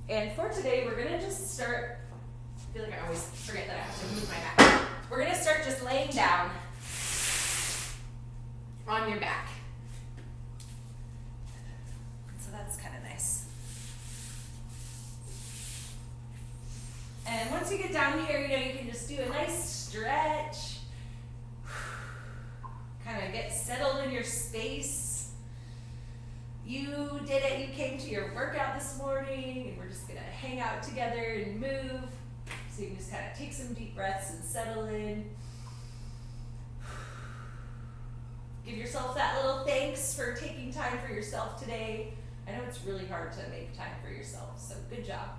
And for today, we're gonna just start, I feel like I always forget that I have to move my back. We're gonna start just laying down on your back. So that's kind of nice. And once you get down here, you can just do a nice stretch. Kind of get settled in your space. You did it, you came to your workout this morning, and we're just gonna hang out together and move. So you can just kind of take some deep breaths and settle in. Give yourself that little thanks for taking time for yourself today. I know it's really hard to make time for yourself, so good job.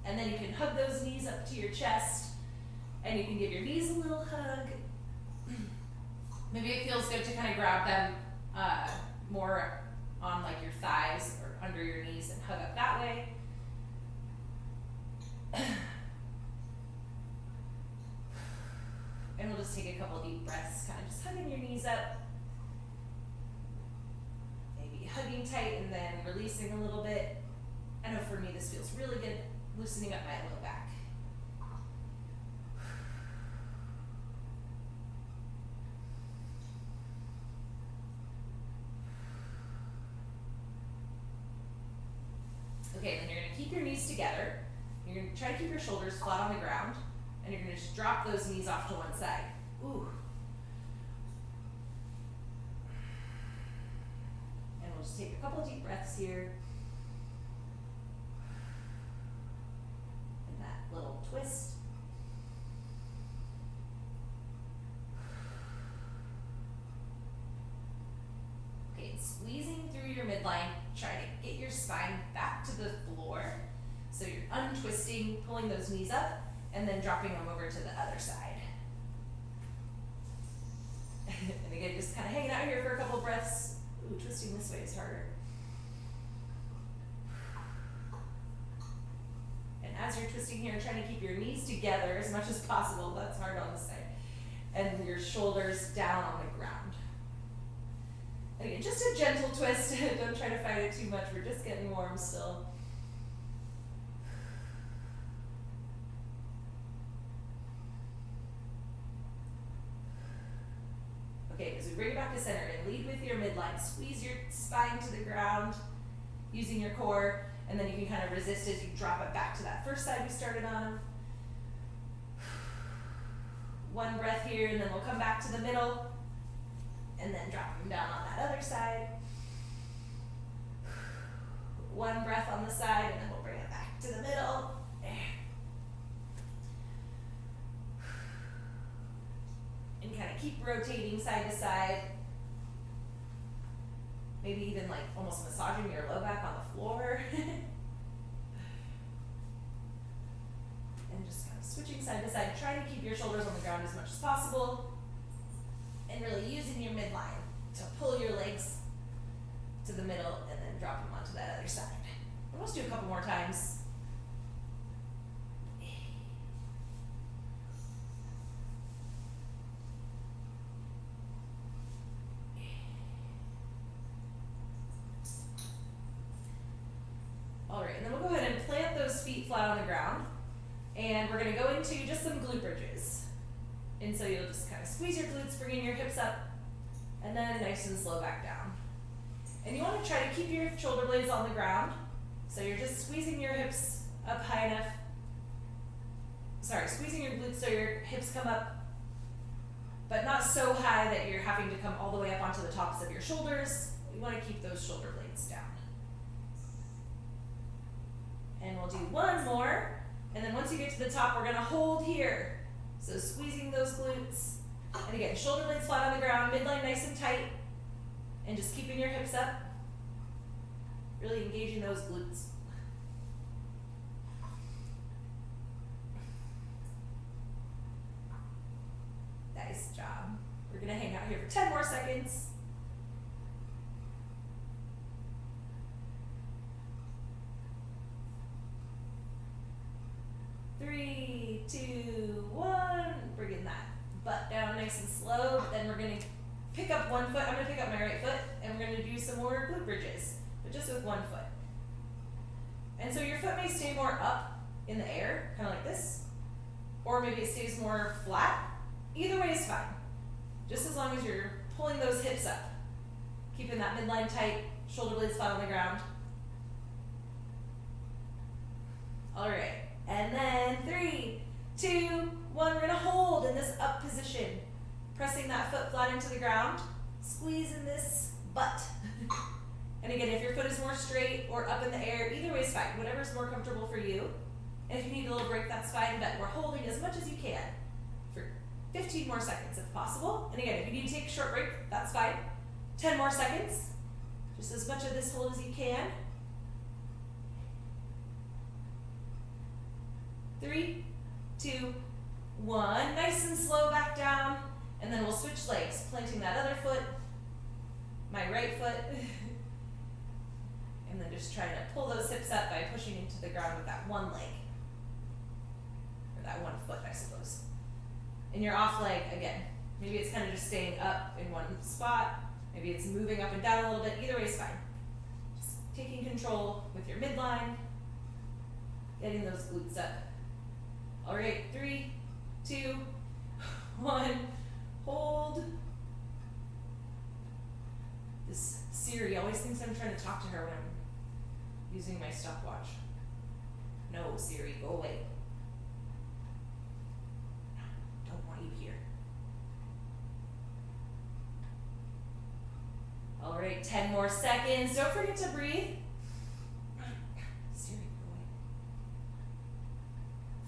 And then you can hug those knees up to your chest, and you can give your knees a little hug. Maybe it feels good to kind of grab them more on like your thighs or under your knees and hug up that way. And we'll just take a couple deep breaths, kind of just hugging your knees up. Maybe hugging tight and then releasing a little bit. I know for me this feels really good, loosening up my low back. Okay, then you're going to keep your knees together. You're going to try to keep your shoulders flat on the ground, and you're going to just drop those knees off to one side. Ooh. And we'll just take a couple deep breaths here. And that little twist. Okay, squeezing through your midline. Try to get your spine back to the floor. So you're untwisting, pulling those knees up, and then dropping them over to the other side. And again, just kind of hanging out here for a couple breaths. Ooh, twisting this way is harder. And as you're twisting here, trying to keep your knees together as much as possible. That's hard on this side. And your shoulders down on the ground. And again, just a gentle twist. Don't try to fight it too much. We're just getting warm still. Okay, as we bring it back to center and lead with your midline. Squeeze your spine to the ground using your core, and then you can kind of resist as you drop it back to that first side we started on. One breath here, and then we'll come back to the middle, and then drop them down on that other side. One breath on the side, and then we'll bring it back to the middle. And kind of keep rotating side to side. Maybe even like almost massaging your low back on the floor. And just kind of switching side to side, trying to keep your shoulders on the ground as much as possible. And really using your midline to pull your legs to the middle and then drop them onto that other side. And let's do a couple more times. All right, and then we'll go ahead and plant those feet flat on the ground. And we're going to go into just some glute bridges. And so you'll just kind of squeeze your glutes, bringing your hips up, and then nice and slow back down. And you want to try to keep your shoulder blades on the ground. So you're just squeezing your hips up high enough. Squeezing your glutes so your hips come up, but not so high that you're having to come all the way up onto the tops of your shoulders. You want to keep those shoulder blades down. And we'll do one more. And then once you get to the top, we're going to hold here. So squeezing those glutes. And again, shoulder blades flat on the ground, midline nice and tight. And just keeping your hips up. Really engaging those glutes. Nice job. We're going to hang out here for 10 more seconds. Three, two, one. Bringing that butt down nice and slow. But then we're going to pick up one foot. I'm going to pick up my right foot, and we're going to do some more glute bridges. but just with one foot. And so your foot may stay more up in the air, kind of like this, or maybe it stays more flat. Either way is fine, just as long as you're pulling those hips up, keeping that midline tight, shoulder blades flat on the ground. All right, and then 3, 2, 1, we're gonna hold in this up position, pressing that foot flat into the ground, squeezing this butt. And again, if your foot is more straight or up in the air, either way is fine, whatever's more comfortable for you. And if you need a little break, that's fine, but we're holding as much as you can for 15 more seconds if possible. And again, if you need to take a short break, that's fine. 10 more seconds, just as much of this hold as you can. 3, 2, 1, nice and slow back down, and then we'll switch legs, planting that other foot, my right foot, and then just trying to pull those hips up by pushing into the ground with that one leg, or that one foot, I suppose. And your off leg, again, maybe it's kind of just staying up in one spot, maybe it's moving up and down a little bit, either way is fine. Just taking control with your midline, getting those glutes up. All right, 3, 2, 1, hold. This Siri always thinks I'm trying to talk to her when I'm using my stopwatch. No, Siri, go away. Don't want you here. All right, 10 more seconds. Don't forget to breathe. Siri,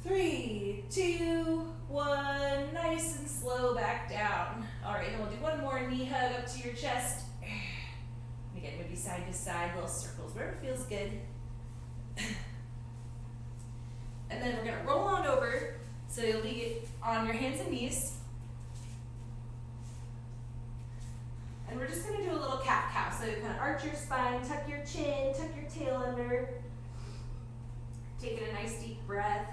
go away. 3, 2, 1, nice and slow back down. All right, then we'll do one more knee hug up to your chest. Again, maybe side to side, little circles, wherever feels good. And then we're gonna roll on over, so you'll be on your hands and knees. And we're just gonna do a little cat-cow. So you kind of arch your spine, tuck your chin, tuck your tail under. Taking a nice deep breath.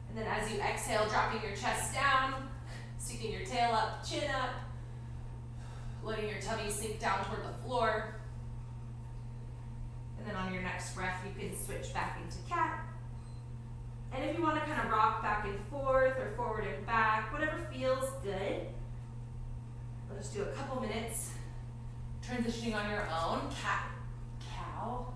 And then as you exhale, dropping your chest down, sticking your tail up, chin up, letting your tummy sink down toward the floor. And then on your next breath, you can switch back into cat. And if you want to kind of rock back and forth or forward and back, whatever feels good. We'll just do a couple minutes transitioning on your own. Cat, cow.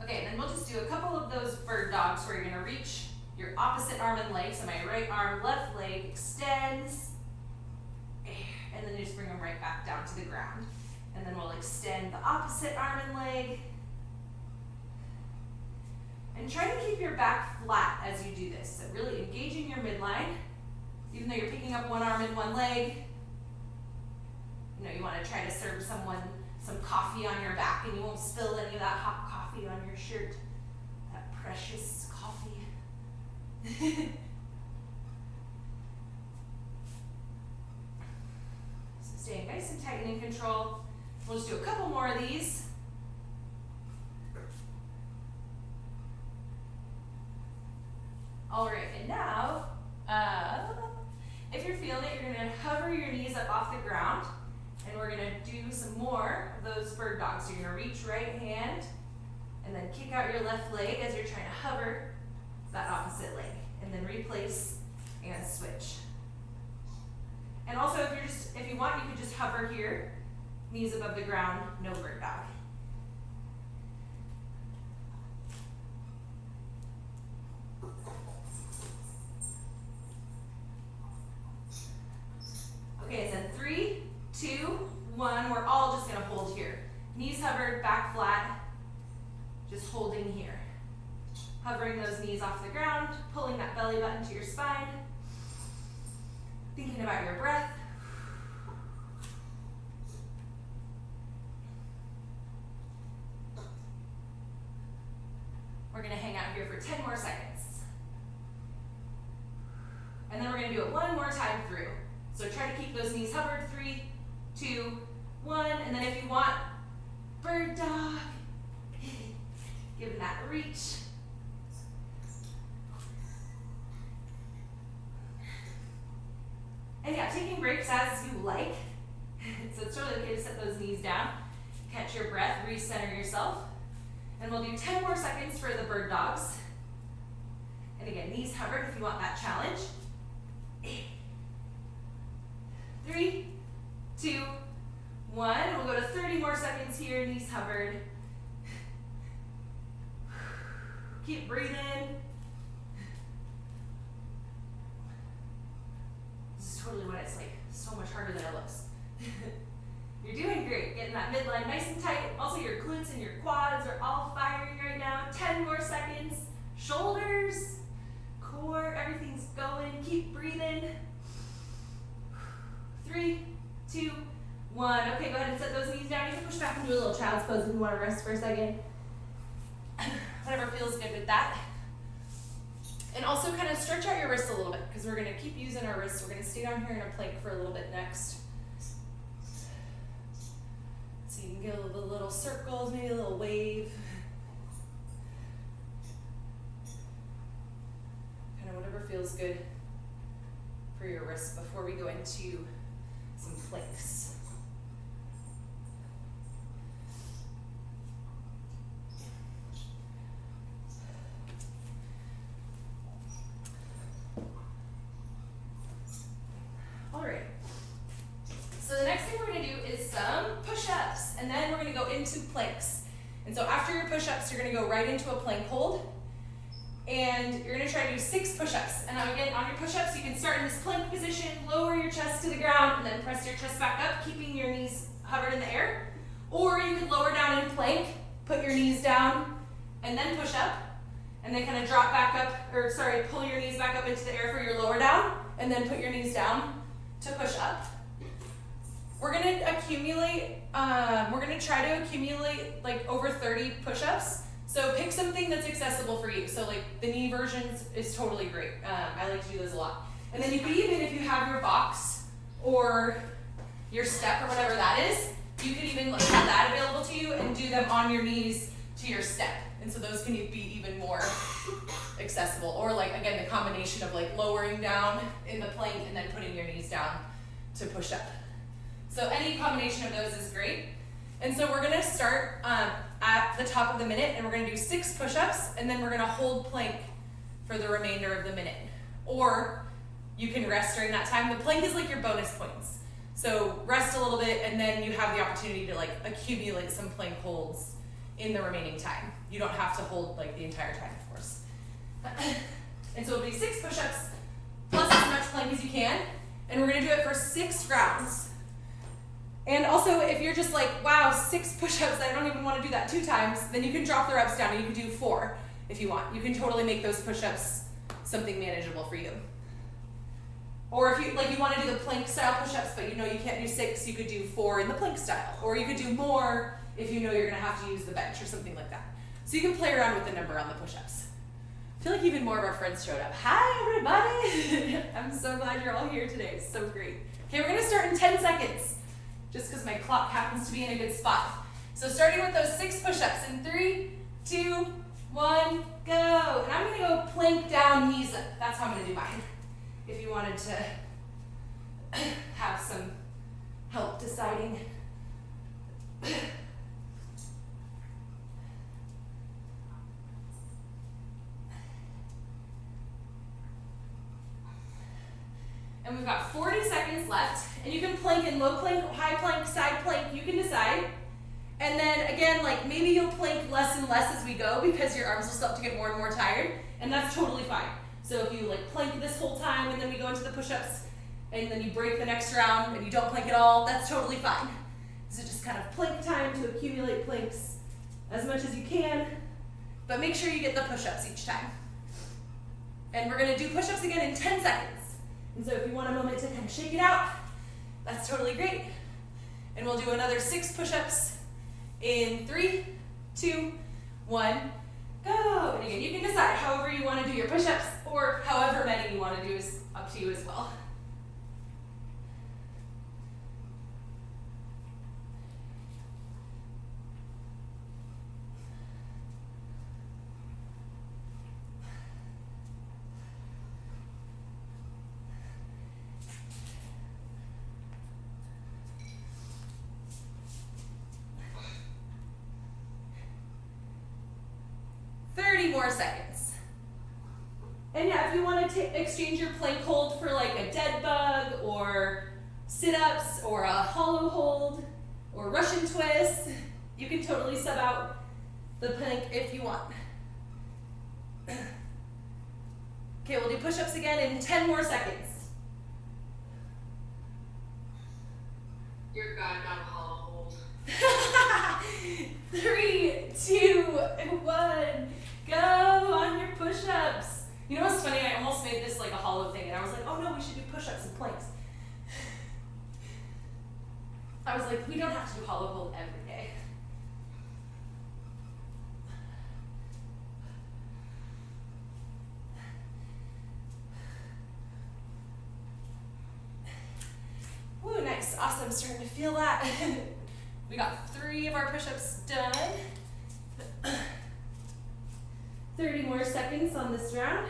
Okay, then we'll just do a couple of those bird dogs where you're gonna reach your opposite arm and leg. So my right arm, left leg extends, and then you just bring them right back down to the ground. And then we'll extend the opposite arm and leg. And try to keep your back flat as you do this. So really engaging your midline, even though you're picking up one arm and one leg. You know, you wanna try to serve someone some coffee on your back and you won't spill any of that hot coffee on your shirt. That precious coffee. So staying nice and tight and in control. We'll just do a couple more of these. All right, and now, if you're feeling it, you're gonna hover your knees up off the ground. And we're gonna do some more of those bird dogs. So you're gonna reach right hand and then kick out your left leg as you're trying to hover that opposite leg. And then replace and switch. And also if you want, you could just hover here, knees above the ground, no bird dog. Okay, and then 3, 2, 1, we're all just gonna hold here. Knees hovered, back flat, just holding here. Hovering those knees off the ground, pulling that belly button to your spine. Thinking about your breath. We're gonna hang out here for 10 more seconds. gonna do it one more time through. So try to keep those knees hovered, 3, 2, 1, and then if you want, bird dog, give that a reach. And yeah, taking breaks as you like. So it's totally okay to set those knees down, catch your breath, recenter yourself. And we'll do 10 more seconds for the bird dogs. And again, knees hovered if you want that challenge. 3, 2, 1. We'll go to 30 more seconds here, knees hovered. Keep breathing. This is totally what it's like. So much harder than it looks. You're doing great. Getting that midline nice and tight. Also, your glutes and your quads are all firing right now. 10 more seconds. Shoulders, core, everything's going. Keep breathing. 3, 2, 1. Okay, go ahead and set those knees down. You can push back and do a little child's pose if you want to rest for a second. Whatever feels good with that. And also kind of stretch out your wrists a little bit because we're going to keep using our wrists. We're going to stay down here in a plank for a little bit next. So you can get a little circles, maybe a little wave. Kind of whatever feels good for your wrists before we go into some planks. Alright, so the next thing we're going to do is some push-ups, and then we're going to go into planks. And so after your push-ups, you're going to go right into a plank hold, and you're going to try to do 6 push-ups. And now again, on your push-ups, you can start in this plank position, lower your chest to the ground, and then press your chest back up, keeping your knees hovered in the air. Or you could lower down in plank, put your knees down, and then push up, and then kind of drop back up, or sorry, pull your knees back up into the air for your lower down, and then put your knees down to push up. We're gonna try to accumulate like over 30 push-ups. So pick something that's accessible for you. So like the knee versions is totally great. I like to do those a lot. And then you could even, if you have your box or your step or whatever that is, you could even have that available to you and do them on your knees to your step. And so those can be even more accessible. Or like, again, the combination of like lowering down in the plank and then putting your knees down to push up. So any combination of those is great. And so we're gonna start at the top of the minute, and we're gonna do 6 push-ups, and then we're gonna hold plank for the remainder of the minute. Or you can rest during that time. The plank is like your bonus points. So rest a little bit, and then you have the opportunity to like accumulate some plank holds in the remaining time. You don't have to hold like the entire time, of course. And so it'll be 6 push-ups plus as much plank as you can, and we're gonna do it for 6 rounds. And also, if you're just like, wow, 6 push-ups, I don't even want to do that 2 times, then you can drop the reps down and you can do 4 if you want. You can totally make those push-ups something manageable for you. Or if you want to do the plank style push-ups, but you know you can't do 6, you could do 4 in the plank style. Or you could do more if you know you're going to have to use the bench or something like that. So you can play around with the number on the push-ups. I feel like even more of our friends showed up. Hi, everybody. I'm so glad you're all here today. It's so great. Okay, we're going to start in 10 seconds. Just because my clock happens to be in a good spot. So starting with those 6 push-ups in 3, 2, 1, go. And I'm going to go plank down, knees up. That's how I'm going to do mine. If you wanted to have some help deciding. And we've got 40 seconds left. And you can plank in low plank, high plank, side plank, you can decide. And then again, like maybe you'll plank less and less as we go because your arms will start to get more and more tired, and that's totally fine. So if you like plank this whole time and then we go into the push-ups and then you break the next round and you don't plank at all, that's totally fine. So just kind of plank time to accumulate planks as much as you can, but make sure you get the push-ups each time. And we're gonna do push-ups again in 10 seconds. And so if you want a moment to kind of shake it out, that's totally great. And we'll do another 6 push-ups in 3, 2, 1, go. And again, you can decide however you want to do your push-ups or however many you want to do is up to you as well. More seconds. And yeah, if you want to exchange your plank hold for like a dead bug or sit-ups or a hollow hold or Russian twist, you can totally sub out the plank if you want. Okay, we'll do push-ups again in 10 more seconds. Your God, not a hollow hold. 3, 2, 1. Go on your push-ups. You know what's funny? I almost made this like a hollow thing, and I was like, oh no, we should do push-ups and planks. I was like, we don't have to do hollow hold every day. Woo, nice, awesome, starting to feel that. We got 3 of our push-ups done. 30 more seconds on this round.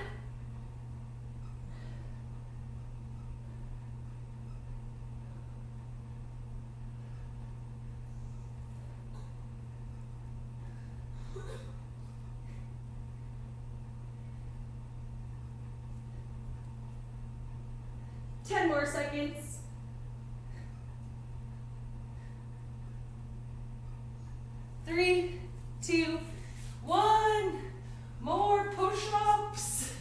Ten more seconds. 3, 2, 1. More push-ups.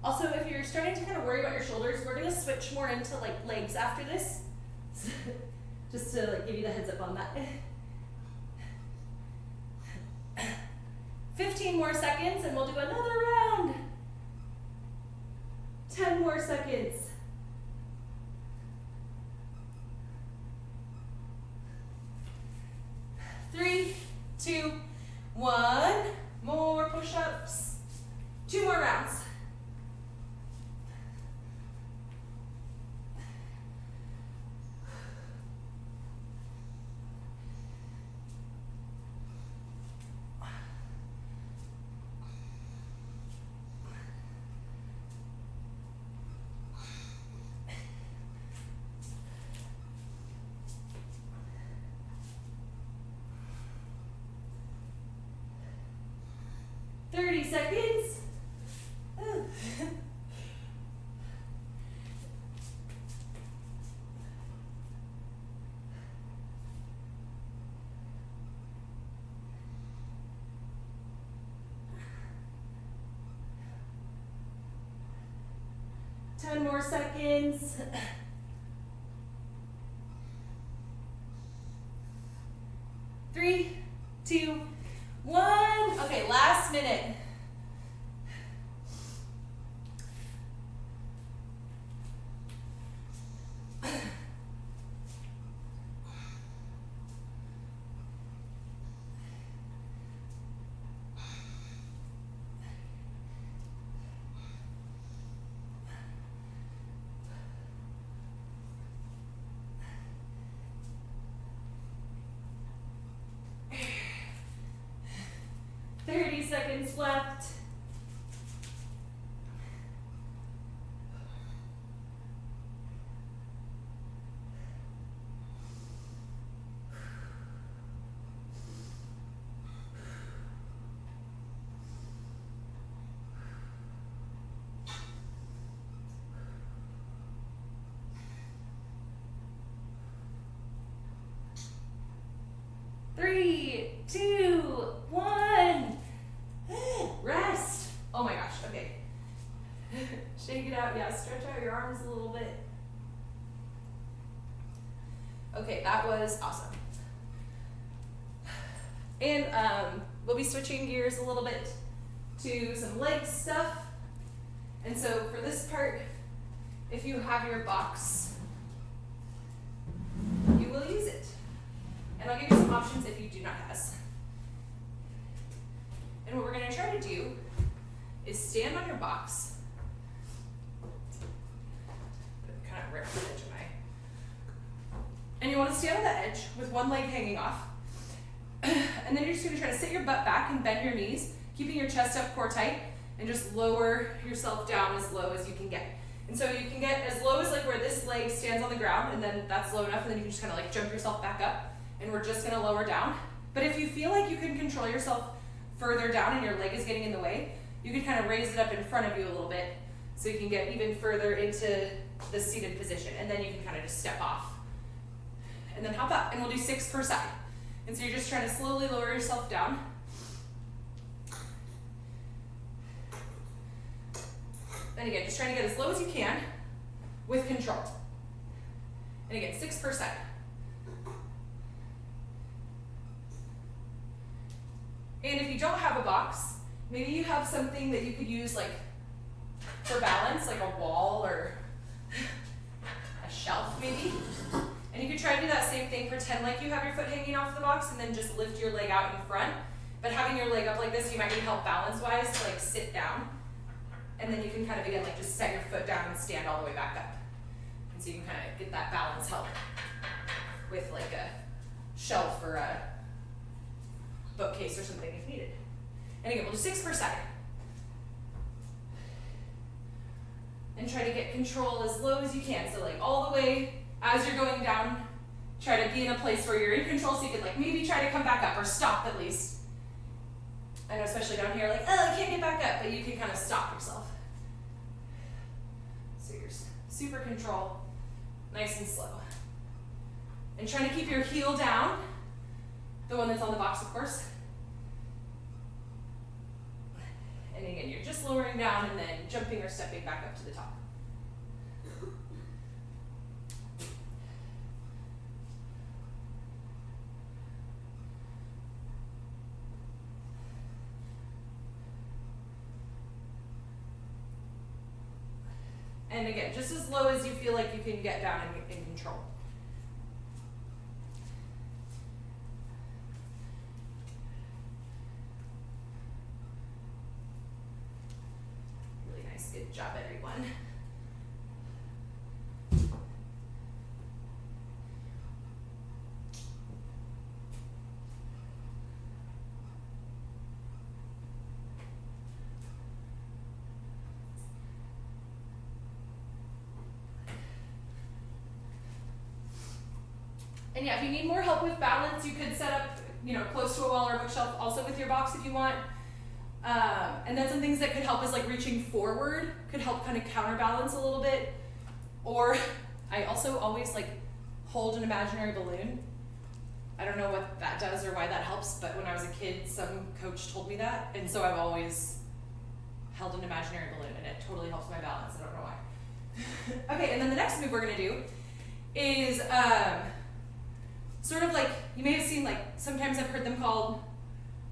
Also, if you're starting to kind of worry about your shoulders, we're gonna switch more into like legs after this. Just to like give you the heads up on that. 15 more seconds and we'll do another round. 10 more seconds. 3, 2, 1. More push-ups. 2 more rounds. Seconds. 10 more seconds. 3, 2, 1. Okay, last minute. Seconds left. Three, two, one. Rest. Shake it out, yeah, stretch out your arms a little bit. Okay, that was awesome. And we'll be switching gears a little bit to some leg stuff. And so for this part, if you have your box, you will use it. And I'll give you some options if you do not have. And what we're going to try to do is stand on your box. Kind of rip the edge of my. And you want to stand on the edge with one leg hanging off. And then you're just going to try to sit your butt back and bend your knees, keeping your chest up, core tight, and just lower yourself down as low as you can get. And so you can get as low as like where this leg stands on the ground, and then that's low enough, and then you can just kind of like jump yourself back up, and we're just going to lower down. But if you feel like you can control yourself further down and your leg is getting in the way, you can kind of raise it up in front of you a little bit so you can get even further into the seated position, and then you can kind of just step off. And then hop up, and we'll do 6 per side. And so you're just trying to slowly lower yourself down. And again, just trying to get as low as you can with control. And again, 6 per side. And if you don't have a box, maybe you have something that you could use like for balance, like a wall or a shelf maybe. And you could try to do that same thing, pretend like you have your foot hanging off the box and then just lift your leg out in front. But having your leg up like this, you might need help balance-wise to like sit down. And then you can kind of, again, like just set your foot down and stand all the way back up. And so you can kind of get that balance help with like a shelf or a bookcase or something if needed. And again, we'll do 6 per side. And try to get control as low as you can. So like all the way as you're going down, try to be in a place where you're in control so you can like maybe try to come back up or stop at least. I know especially down here, like, oh, I can't get back up, but you can kind of stop yourself. So you're super control, nice and slow. And trying to keep your heel down, the one that's on the box, of course. And again, you're just lowering down and then jumping or stepping back up to the top. And again, just as low as you feel like you can get down in control. Really nice, good job, everyone. And yeah, if you need more help with balance, you could set up, close to a wall or a bookshelf also with your box if you want. And then some things that could help is like reaching forward, could help kind of counterbalance a little bit. Or I also always like hold an imaginary balloon. I don't know what that does or why that helps, but when I was a kid, some coach told me that. And so I've always held an imaginary balloon and it totally helps my balance. I don't know why. Okay, and then the next move we're gonna do is, sort of like, you may have seen like, sometimes I've heard them called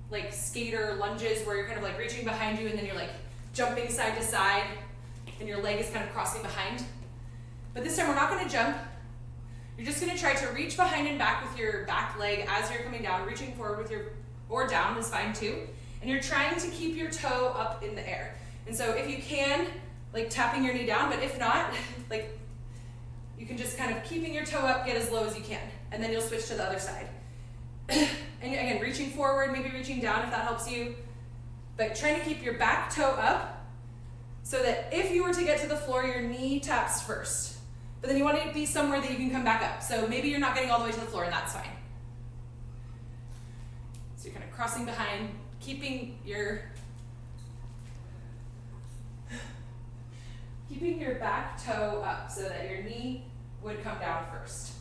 like skater lunges where you're kind of like reaching behind you and then you're like jumping side to side and your leg is kind of crossing behind. But this time we're not gonna jump. You're just gonna try to reach behind and back with your back leg as you're coming down, reaching forward with or down is fine too. And you're trying to keep your toe up in the air. And so if you can, like tapping your knee down, but if not, like you can just kind of keeping your toe up, get as low as you can. And then you'll switch to the other side. And again, reaching forward, maybe reaching down if that helps you. But trying to keep your back toe up so that if you were to get to the floor, your knee taps first. But then you want to be somewhere that you can come back up. So maybe you're not getting all the way to the floor and that's fine. So you're kind of crossing behind, keeping your back toe up so that your knee would come down first.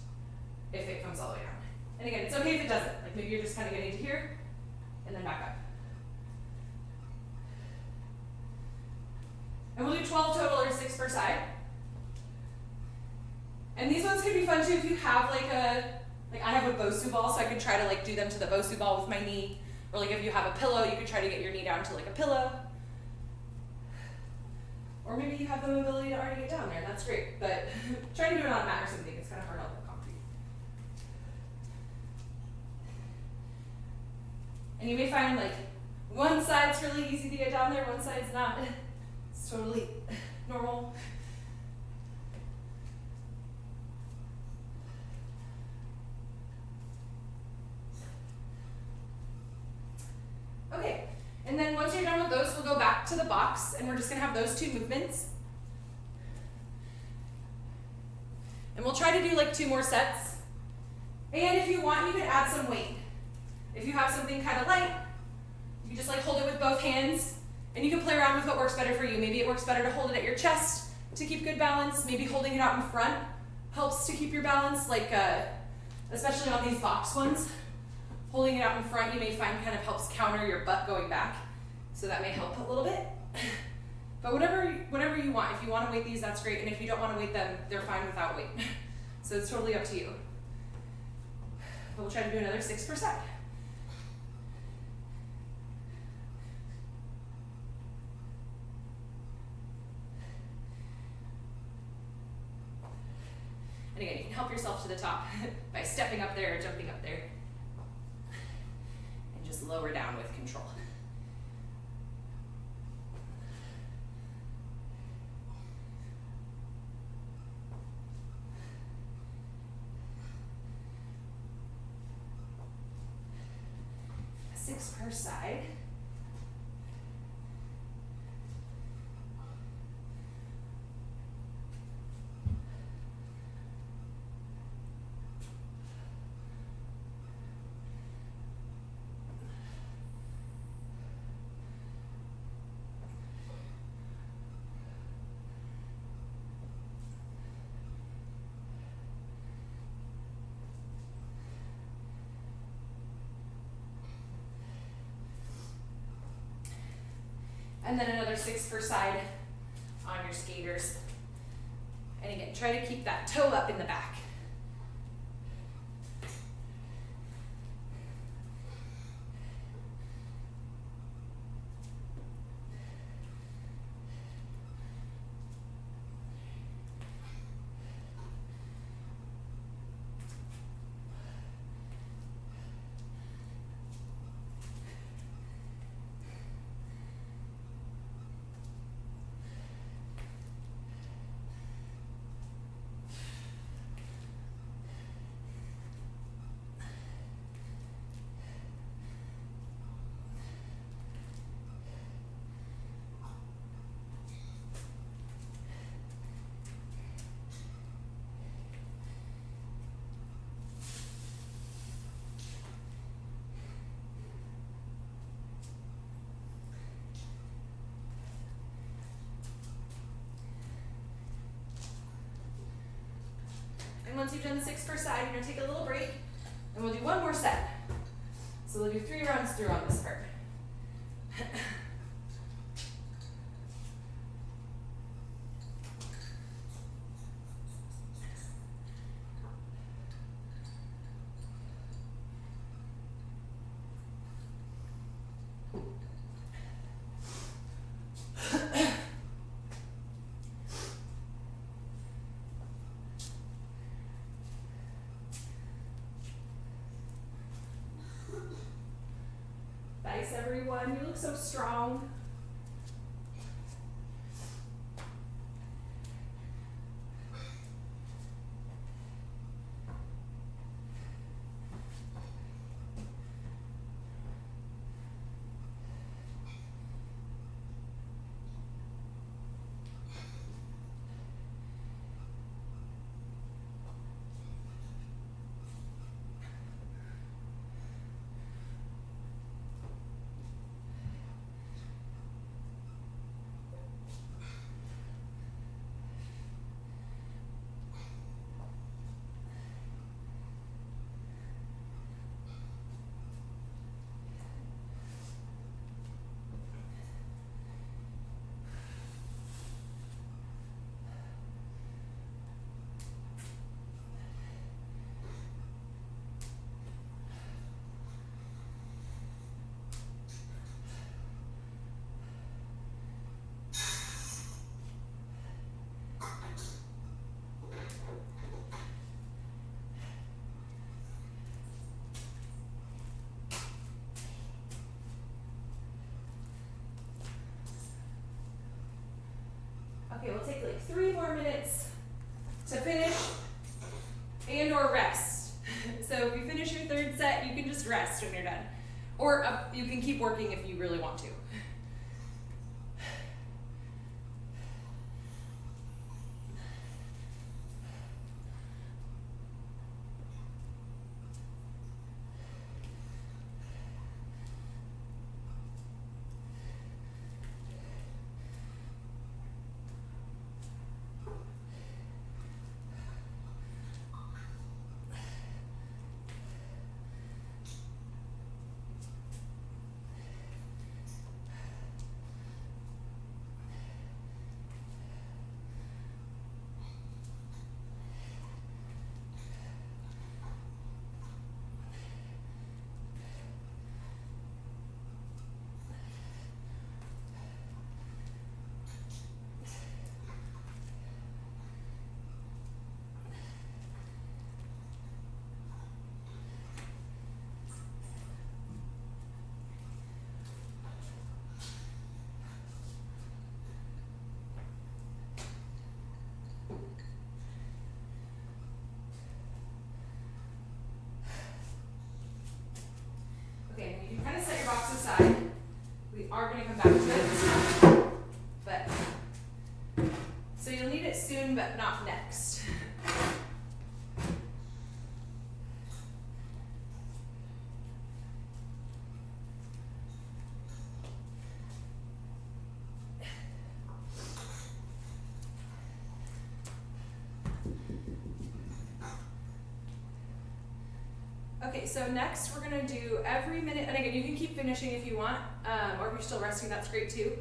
If it comes all the way down. And again, it's okay if it doesn't. Like maybe you're just kind of getting to here and then back up. And we'll do do 12 total or 6 per side. And these ones could be fun too if you have like I have a Bosu ball, so I could try to like do them to the Bosu ball with my knee. Or like if you have a pillow, you could try to get your knee down to like a pillow. Or maybe you have the mobility to already get down there, and that's great. But try to do it on a mat or something, it's kind of hard on the concrete. And you may find like one side's really easy to get down there, one side's not. It's totally normal. Okay, and then once you're done with those, we'll go back to the box, and we're just going to have those 2 movements. And we'll try to do like 2 more sets. And if you want, you can add some weight. If you have something kind of light, you can just like hold it with both hands, and you can play around with what works better for you. Maybe it works better to hold it at your chest to keep good balance. Maybe holding it out in front helps to keep your balance, like especially on these box ones. Holding it out in front, you may find kind of helps counter your butt going back. So that may help a little bit. But whatever you want. If you want to weight these, that's great. And if you don't want to weight them, they're fine without weight. So it's totally up to you. But we'll try to do another 6 per side. And again, you can help yourself to the top by stepping up there or jumping up there. And just lower down with control. Six per side. And then another 6 per side on your skaters. And again, try to keep that toe up in the back. And once you've done the 6 per side, you're gonna take a little break, and we'll do one more set. So we'll do 3 rounds through on this part. Nice, everyone. You look so strong. Okay, we'll take like 3 more minutes to finish and or rest. So if you finish your 3rd set, you can just rest when you're done. Or you can keep working if you really want to. Okay, you can kind of set your box aside. We are going to come back to it, but so you'll need it soon, but not next. Okay, so next we're going to do every minute, and again, you can keep finishing if you want, or if you're still resting, that's great too.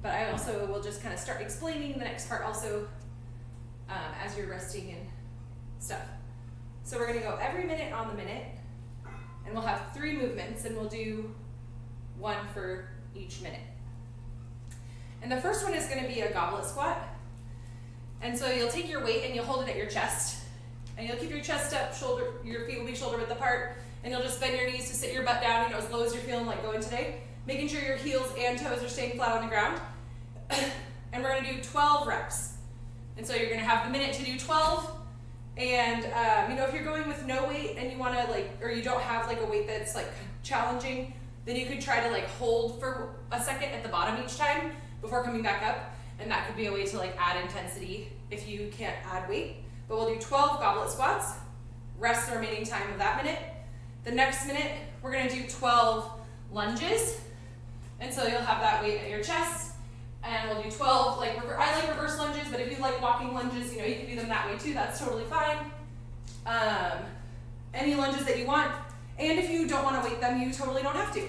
But I also will just kind of start explaining the next part also as you're resting and stuff. So we're going to go every minute on the minute, and we'll have 3 movements, and we'll do 1 for each minute. And the first one is going to be a goblet squat. And so you'll take your weight and you'll hold it at your chest. And you'll keep your chest up, your feet will be shoulder width apart, and you'll just bend your knees to sit your butt down, as low as you're feeling like going today. Making sure your heels and toes are staying flat on the ground. And we're going to do 12 reps. And so you're going to have the minute to do 12. And if you're going with no weight and you want to or you don't have a weight that's challenging, then you could try to hold for a second at the bottom each time before coming back up. And that could be a way to add intensity if you can't add weight. But we'll do 12 goblet squats, rest the remaining time of that minute. The next minute, we're going to do 12 lunges. And so you'll have that weight at your chest. And we'll do 12, I like reverse lunges, but if you like walking lunges, you can do them that way too. That's totally fine. Any lunges that you want. And if you don't want to weight them, you totally don't have to.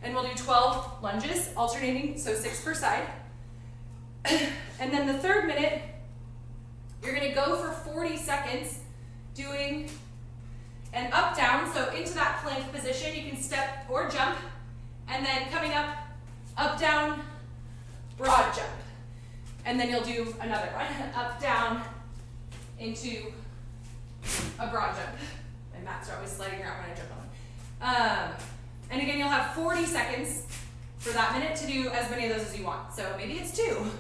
And we'll do 12 lunges, alternating, so 6 per side. And then the 3rd minute, you're going to go for 40 seconds doing an up down. So into that plank position, you can step or jump, and then coming up down, broad jump. And then you'll do another one, up down into a broad jump. My mats are always sliding around when I jump on them. And again, you'll have 40 seconds for that minute to do as many of those as you want. So maybe it's 2,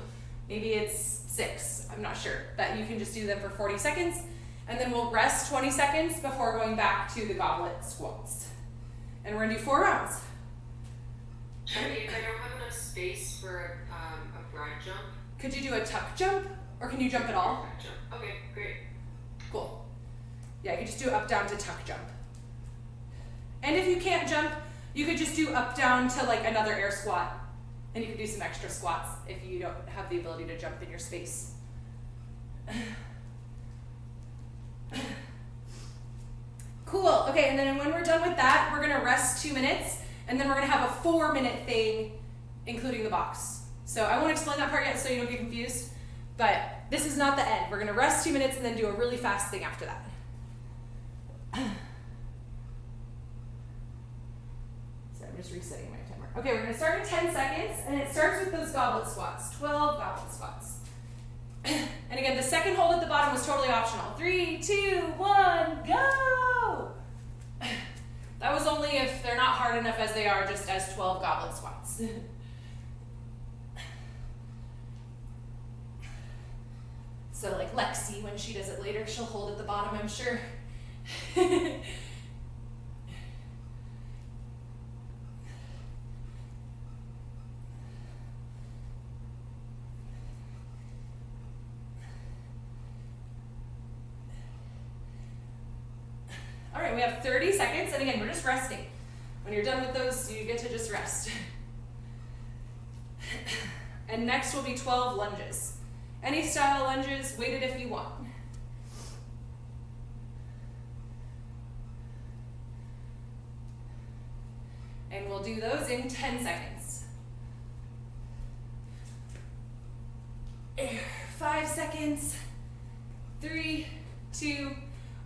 maybe it's 6, I'm not sure. But you can just do them for 40 seconds, and then we'll rest 20 seconds before going back to the goblet squats. And we're gonna do 4 rounds. If I don't have enough space for a broad jump. Could you do a tuck jump, or can you jump at all? Jump. Okay, great. Cool. Yeah, you could just do up down to tuck jump. And if you can't jump, you could just do up down to another air squat. And you could do some extra squats if you don't have the ability to jump in your space. Cool. Okay, and then when we're done with that, we're going to rest 2 minutes, and then we're going to have a 4-minute thing, including the box. So I won't explain that part yet so you don't get confused, but this is not the end. We're going to rest 2 minutes and then do a really fast thing after that. So I'm just resetting my timer. Okay, we're going to start in 10 seconds, and it starts with those goblet squats, 12 goblet squats. And again, the second hold at the bottom was totally optional. 3, 2, 1, go! That was only if they're not hard enough as they are just as 12 goblet squats. So like Lexi, when she does it later, she'll hold at the bottom, I'm sure. All right, we have 30 seconds, and again, we're just resting. When you're done with those, you get to just rest. And next will be 12 lunges. Any style lunges, weighted if you want. And we'll do those in 10 seconds. 5 seconds. 3, 2,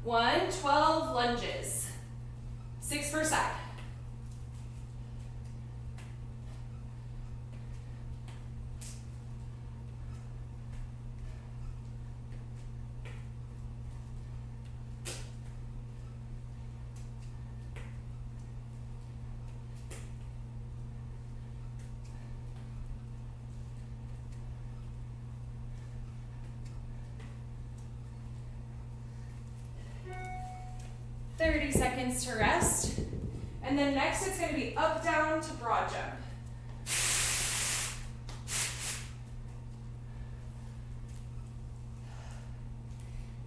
1. 12 lunges. 6 per side. Seconds to rest. And then next it's going to be up, down to broad jump.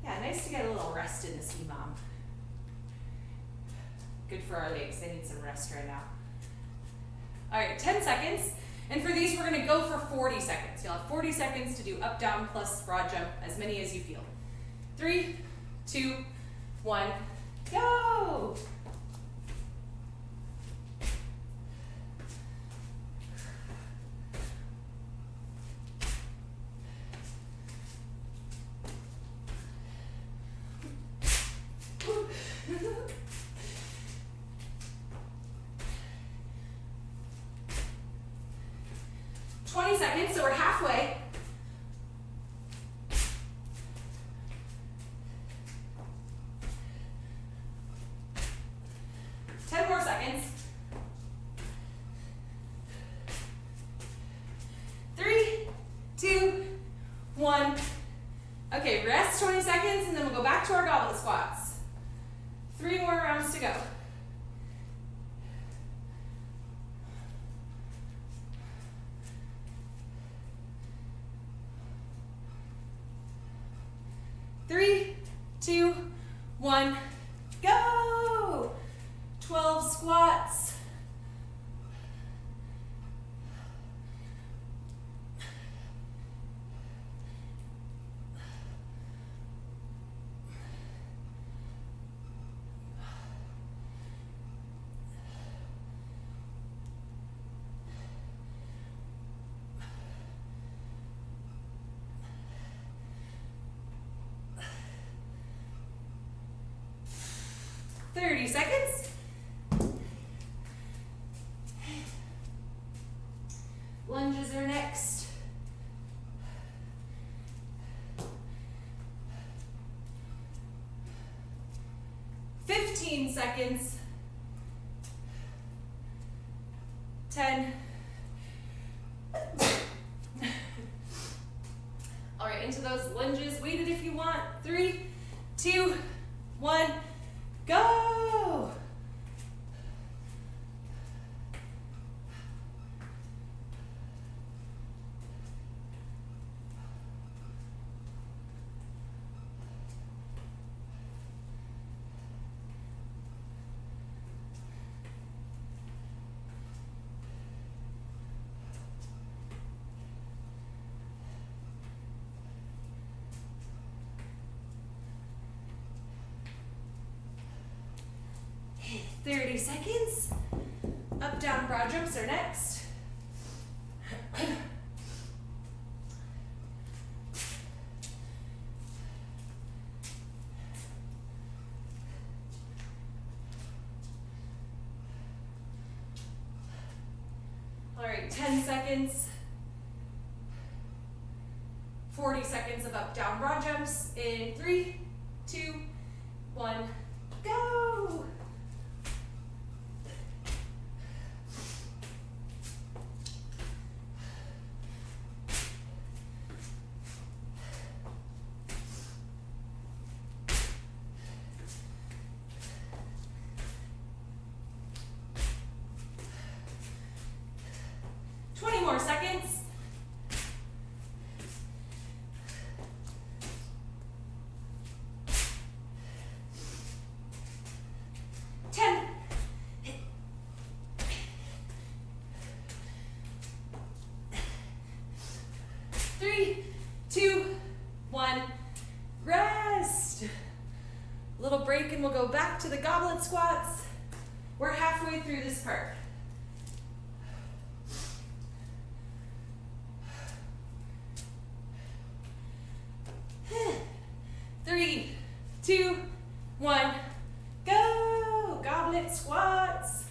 Yeah, nice to get a little rest in this EMOM. Good for our legs. They need some rest right now. All right, 10 seconds. And for these, we're going to go for 40 seconds. You'll have 40 seconds to do up, down, plus broad jump, as many as you feel. 3, 2, 1. Go! Seconds, so we're halfway. More seconds. 3, 2, 1. Okay, rest 20 seconds, and then we'll go back to our goblet squats. 3 more rounds to go. Three, 2, 1, go! 12 squats. Seconds. Lunges are next. Seconds. 10. All right, into those lunges, weighted if you want. 3, 2, 1, go! Seconds. Up, down, broad jumps are next. All right, 10 seconds. 40 seconds of up, down, broad jumps in 3, 2, 1, go! 3, 2, 1, rest. Little break and we'll go back to the goblet squats. We're halfway through this part. Three, 2, 1, go! Goblet squats.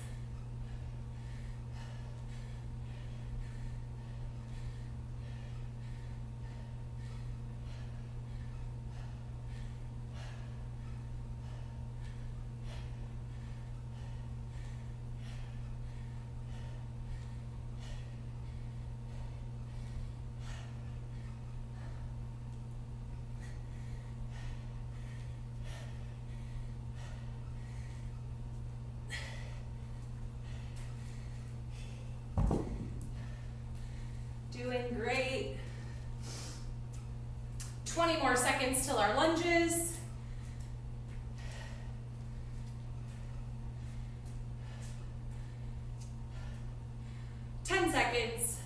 Doing great. 20 more seconds till our lunges. Seconds.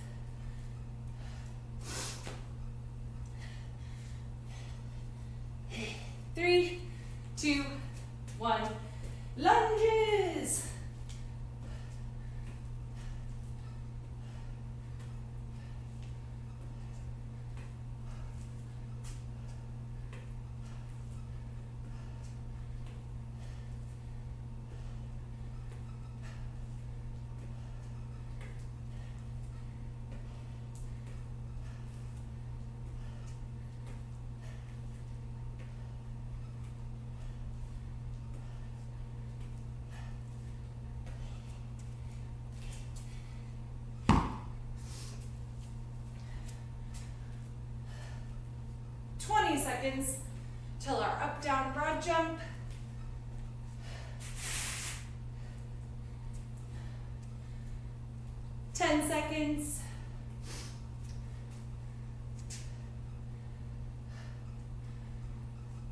3, 2, 1, lunges. Seconds till our up, down, broad jump. 10 seconds.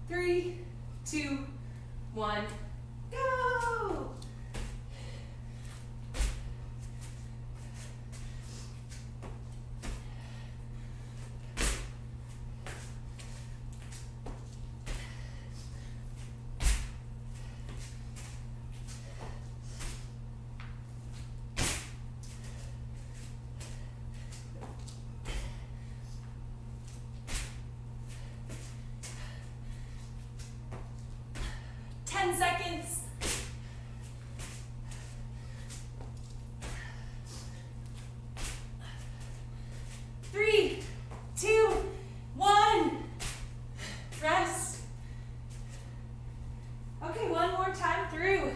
3, 2, 1, go! Seconds. 3, 2, 1. Rest. Okay, one more time through.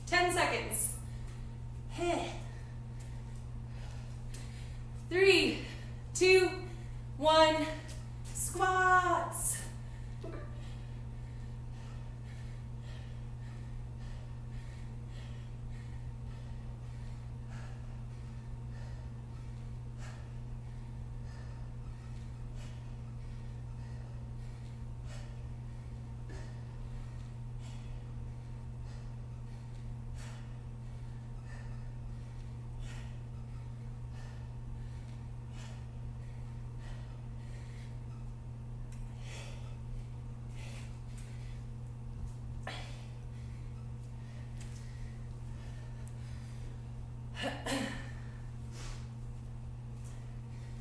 Seconds. 3, 2, 1, squats.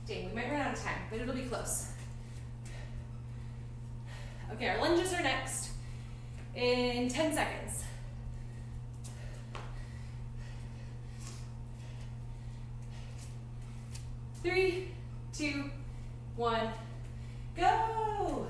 Dang, we might run out of time, but it'll be close. Okay, our lunges are next in 10 seconds. 3, 2, 1, go!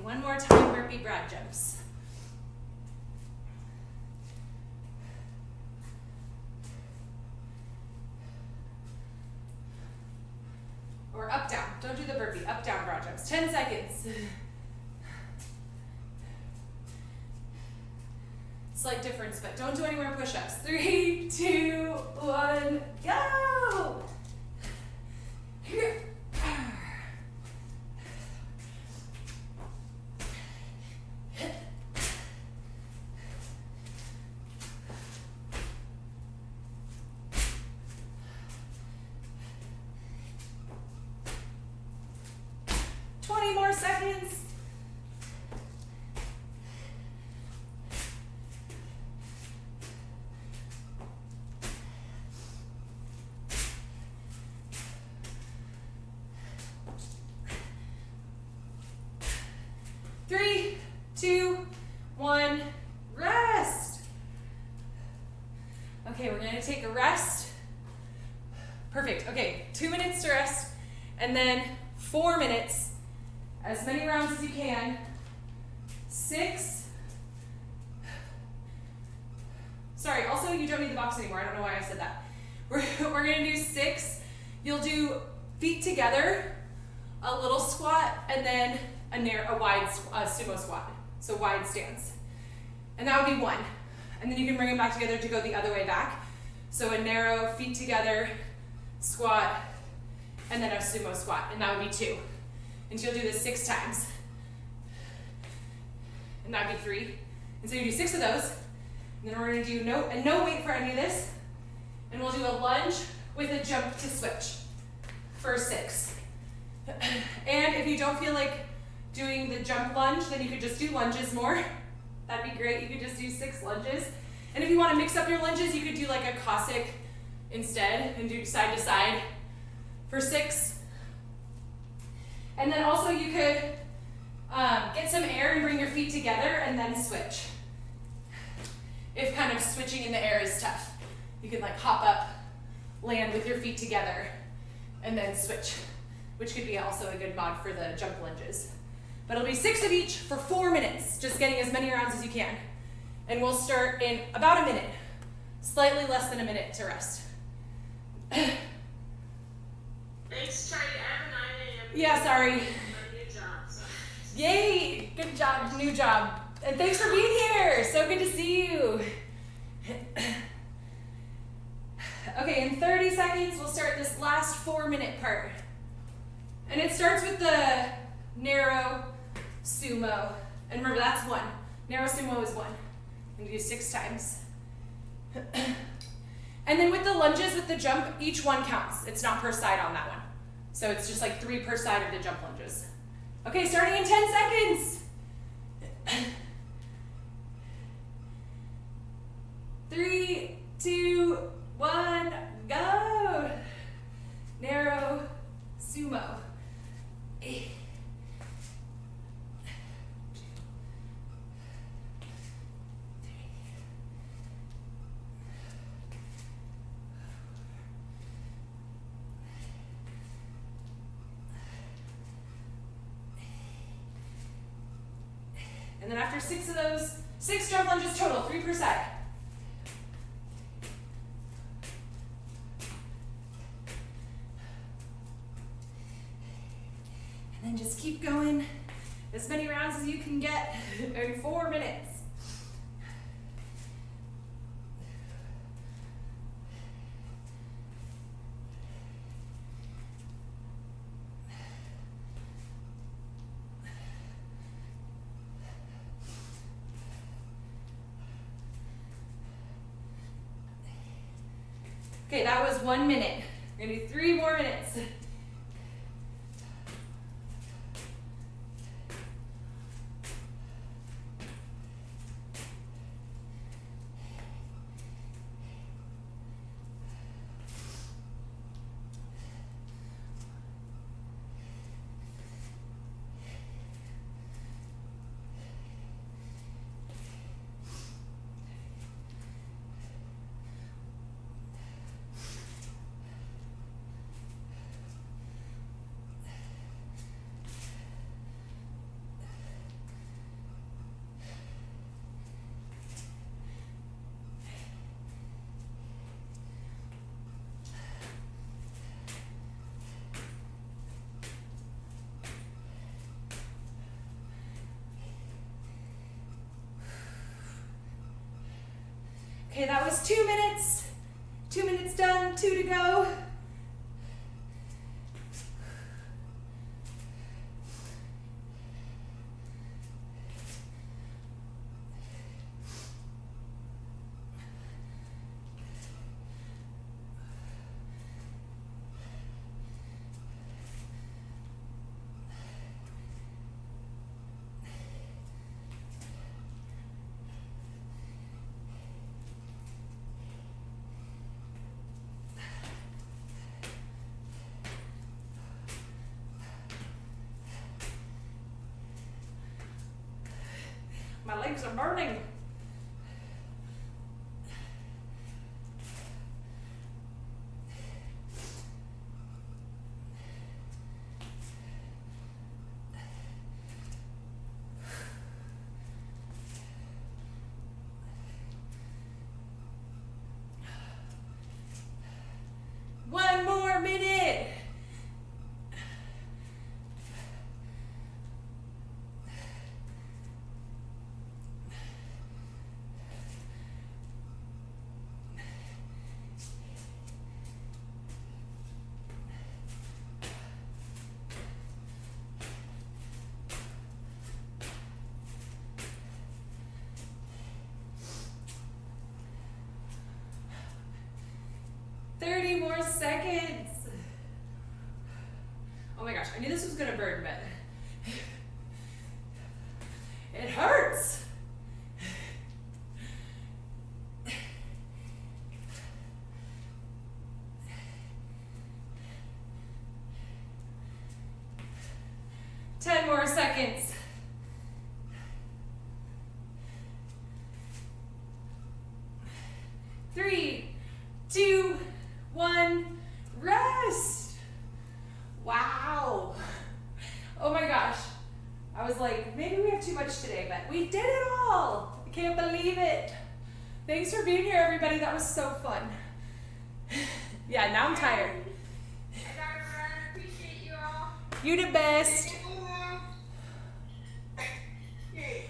one more time, burpee broad jumps. Or up, down. Don't do the burpee. Up, down broad jumps. 10 seconds. Slight difference, but don't do any more push-ups. 3, 2, 1, go! 20 more seconds. Three, two, one, rest. Okay, we're gonna take a rest. Perfect, okay, 2 minutes to rest, and then 4 minutes, as many rounds as you can. 6. Sorry, also you don't need the box anymore, I don't know why I said that. We're gonna do 6. You'll do feet together, a little squat, and then a wide sumo squat, so wide stance. And that would be 1. And then you can bring them back together to go the other way back. So a narrow, feet together, squat, and then a sumo squat, and that would be 2. And so you'll do this 6 times. And that would be 3. And so you do 6 of those, and then we're gonna do no weight for any of this, and we'll do a lunge with a jump to switch for 6. And if you don't feel like doing the jump lunge, then you could just do lunges more. That'd be great. You could just do 6 lunges. And if you want to mix up your lunges, you could do like a Cossack instead and do side to side for 6. And then also you could get some air and bring your feet together and then switch. If kind of switching in the air is tough, you can like hop up, land with your feet together, and then switch, which could be also a good mod for the jump lunges. But it'll be 6 of each for 4 minutes, just getting as many rounds as you can. And we'll start in about a minute, slightly less than a minute to rest. Thanks, Chardy. I have a 9 a.m. Yeah, sorry. My new job, so. Yay, good job, new job. And thanks for being here, so good to see you. Okay, in 30 seconds, we'll start this last 4-minute part. And it starts with the narrow sumo. And remember, that's 1. Narrow sumo is 1. I'm gonna do 6 times. And then with the lunges, with the jump, each one counts. It's not per side on that one. So it's just like 3 per side of the jump lunges. Okay, starting in 10 seconds. 3, 2, 1, go. Narrow sumo. And then after 6 of those, 6 jump lunges total, 3 per side. And then just keep going as many rounds as you can get in 4 minutes. Okay, that was 1 minute. We're gonna do 3 more minutes. Okay, that was 2 minutes. 2 minutes done, 2 to go. My legs are burning. One more minute. More seconds. Oh my gosh, I knew this was gonna burn, but it hurts. Ten more seconds. 3, 2, 1, rest. Wow. Oh my gosh. I was like, maybe we have too much today, but we did it all. I can't believe it. Thanks for being here, everybody. That was so fun. Yeah, now I'm tired. I gotta run. Appreciate you all. You the best. Yay.